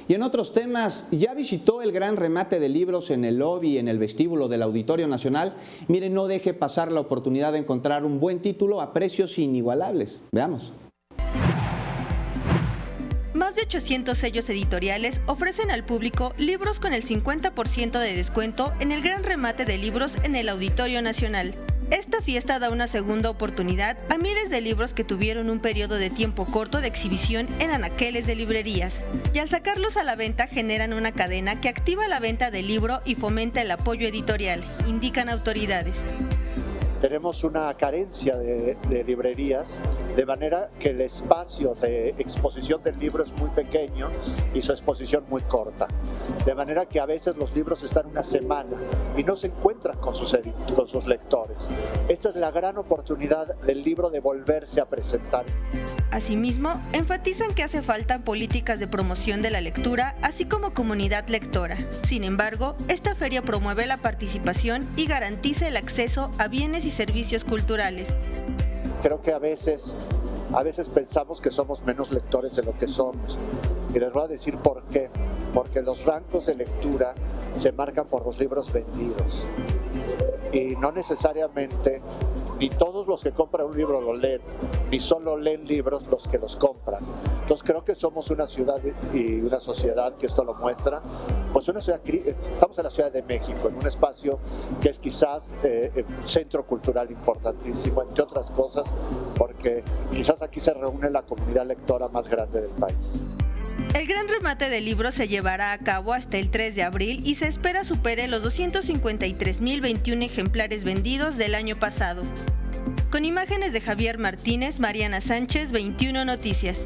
Y en otros temas, ¿ya visitó el gran remate de libros en el lobby, en el vestíbulo del Auditorio Nacional? Mire, no deje pasar la oportunidad de encontrar un buen título a precios inigualables. Veamos. Más de 800 sellos editoriales ofrecen al público libros con el 50% de descuento en el gran remate de libros en el Auditorio Nacional. Esta fiesta da una segunda oportunidad a miles de libros que tuvieron un periodo de tiempo corto de exhibición en anaqueles de librerías, y al sacarlos a la venta generan una cadena que activa la venta del libro y fomenta el apoyo editorial, indican autoridades. Tenemos una carencia de librerías, de manera que el espacio de exposición del libro es muy pequeño y su exposición muy corta. De manera que a veces los libros están una semana y no se encuentran con sus lectores. Esta es la gran oportunidad del libro de volverse a presentar. Asimismo, enfatizan que hace falta políticas de promoción de la lectura, así como comunidad lectora. Sin embargo, esta feria promueve la participación y garantiza el acceso a bienes y servicios culturales. Creo que a veces pensamos que somos menos lectores de lo que somos. Y les voy a decir por qué. Porque los rangos de lectura se marcan por los libros vendidos. Y no necesariamente ni todos los que compran un libro lo leen, ni solo leen libros los que los compran. Entonces creo que somos una ciudad y una sociedad que esto lo muestra. Pues estamos en la Ciudad de México, en un espacio que es quizás un centro cultural importantísimo, entre otras cosas, porque quizás aquí se reúne la comunidad lectora más grande del país. El gran remate de libros se llevará a cabo hasta el 3 de abril y se espera supere los 253.021 ejemplares vendidos del año pasado. Con imágenes de Javier Martínez, Mariana Sánchez, 21 Noticias.